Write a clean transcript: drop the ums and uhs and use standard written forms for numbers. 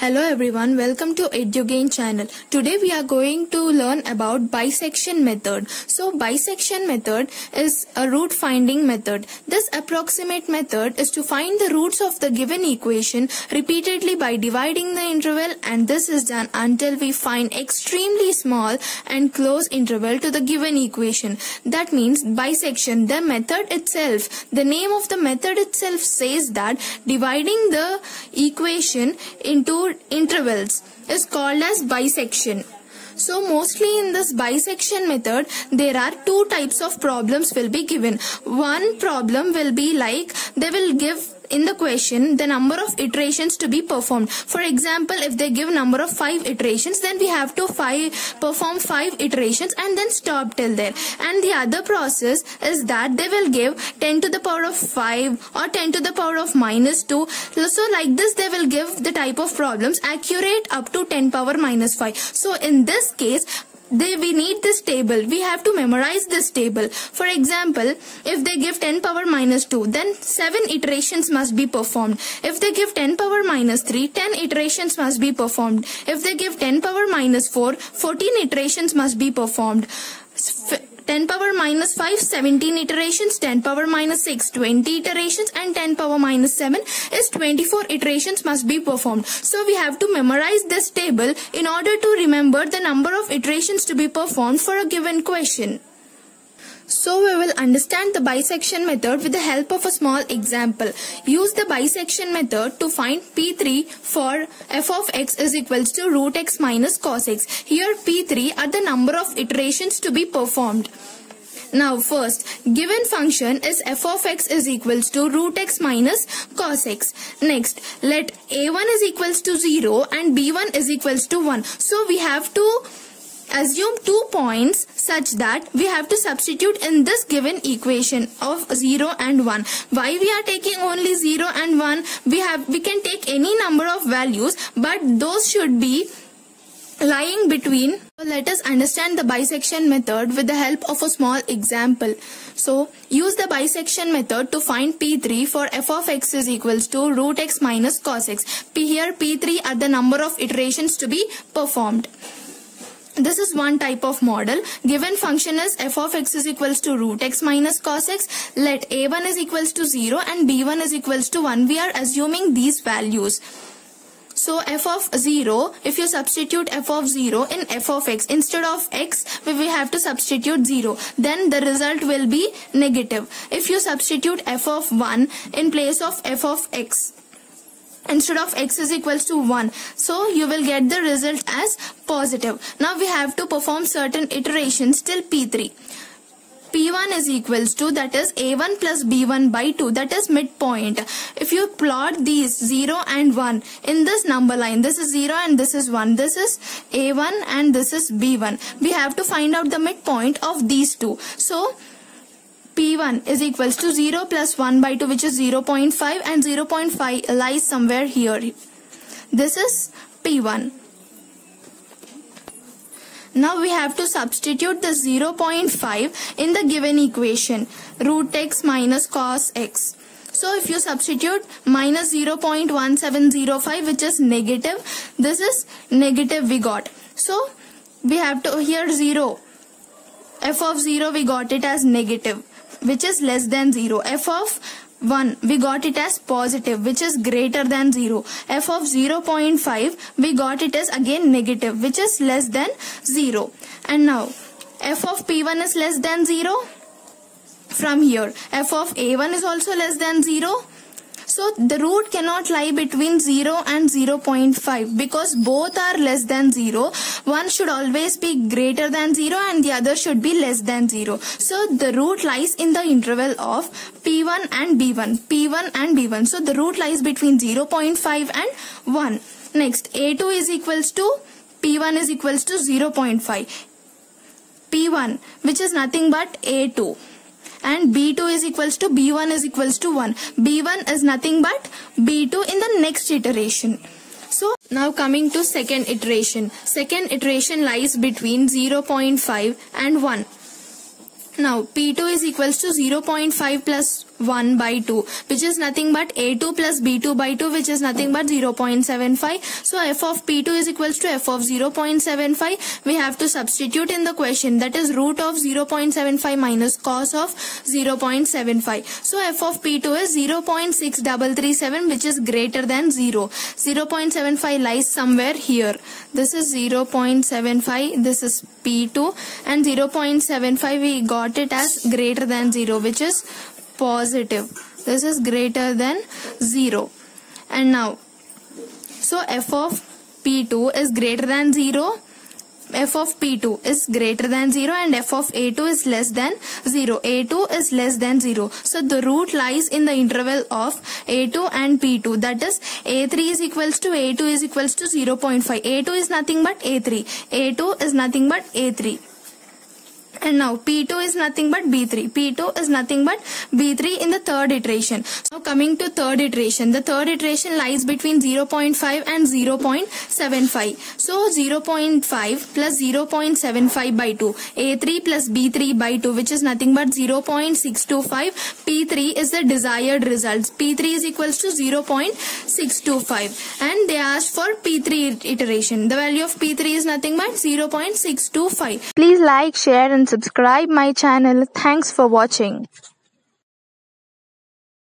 Hello everyone, welcome to EduGain channel. Today we are going to learn about bisection method. So bisection method is a root finding method. This approximate method is to find the roots of the given equation repeatedly by dividing the interval, and this is done until we find extremely small and close interval to the given equation. That means bisection, the method itself, the name of the method itself says that dividing the equation into intervals is called as bisection. So mostly in this bisection method, there are two types of problems will be given. One problem will be like they will give in the question the number of iterations to be performed. For example, if they give number of 5 iterations, then we have to perform 5 iterations and then stop till there. And the other process is that they will give 10 to the power of 5 or 10 to the power of minus 2. So like this they will give the type of problems accurate up to 10 power minus 5. So in this case, we need this table. We have to memorize this table. For example, if they give 10 power minus 2, then 7 iterations must be performed. If they give 10 power minus 3, 10 iterations must be performed. If they give 10 power minus 4, 14 iterations must be performed. 10 power minus 5, 17 iterations, 10 power minus 6, 20 iterations, and 10 power minus 7 is 24 iterations must be performed. So we have to memorize this table in order to remember the number of iterations to be performed for a given question. So we will understand the bisection method with the help of a small example. Use the bisection method to find P3 for f of x is equals to root x minus cos x. Here P3 are the number of iterations to be performed. Now first, given function is f of x is equals to root x minus cos x. Next, let a1 is equals to 0 and b1 is equals to 1. So we have to assume 2 points such that we have to substitute in this given equation of 0 and 1. Why we are taking only 0 and 1? We can take any number of values, but those should be lying between. So let us understand the bisection method with the help of a small example. So use the bisection method to find P3 for f of x is equals to root x minus cos x. Here P3 are the number of iterations to be performed. This is one type of model. Given function is f of x is equals to root x minus cos x. Let a1 is equals to 0 and b1 is equals to 1. We are assuming these values. So f of 0, if you substitute f of 0 in f of x, instead of x, we have to substitute 0. Then the result will be negative. If you substitute f of 1 in place of f of x, instead of x is equals to 1, so you will get the result as positive. Now we have to perform certain iterations till P3. P1 is equals to, that is a1 plus b1 by 2, that is midpoint. If you plot these 0 and 1 in this number line, this is 0 and this is 1, this is a1 and this is b1. We have to find out the midpoint of these two. So P1 is equals to 0 plus 1 by 2, which is 0.5, and 0.5 lies somewhere here. This is P1. Now we have to substitute the 0.5 in the given equation, root x minus cos x. So if you substitute minus 0.1705, which is negative, this is negative we got. So we have to, here 0, f of 0 we got it as negative, which is less than 0. F of 1 we got it as positive, which is greater than 0. F of 0.5 we got it as again negative, which is less than 0. And now f of P1 is less than 0. From here f of A1 is also less than 0. So the root cannot lie between 0 and 0.5 because both are less than 0. One should always be greater than 0 and the other should be less than 0. So the root lies in the interval of P1 and B1. P1 and B1. So the root lies between 0.5 and 1. Next, A2 is equals to P1 is equals to 0.5. P1, which is nothing but A2. And B2 is equals to B1 is equals to 1. B1 is nothing but B2 in the next iteration. So now coming to second iteration. Second iteration lies between 0.5 and 1. Now P2 is equals to 0.5 plus 1 by 2, which is nothing but a2 plus b2 by 2, which is nothing but 0.75. So f of p2 is equals to f of 0.75. We have to substitute in the question, that is root of 0.75 minus cos of 0.75. So f of p2 is 0.6337, which is greater than 0. 0.75 lies somewhere here. This is 0.75, this is p2, and 0.75 we got it as greater than 0, which is positive. This is greater than 0. And now, so f of p2 is greater than 0, f of p2 is greater than 0, and f of a2 is less than 0. a2 is less than 0. So the root lies in the interval of a2 and p2. That is, a3 is equals to a2 is equals to 0.5. a2 is nothing but a3. a2 is nothing but a3. And now P2 is nothing but B3. P2 is nothing but B3 in the third iteration. So coming to third iteration, the third iteration lies between 0.5 and 0.75. So 0.5 plus 0.75 by 2. A3 plus B3 by 2, which is nothing but 0.625. P3 is the desired results. P3 is equals to 0.625. And they asked for P3 iteration. The value of P3 is nothing but 0.625. Please like, share and subscribe my channel. Thanks for watching.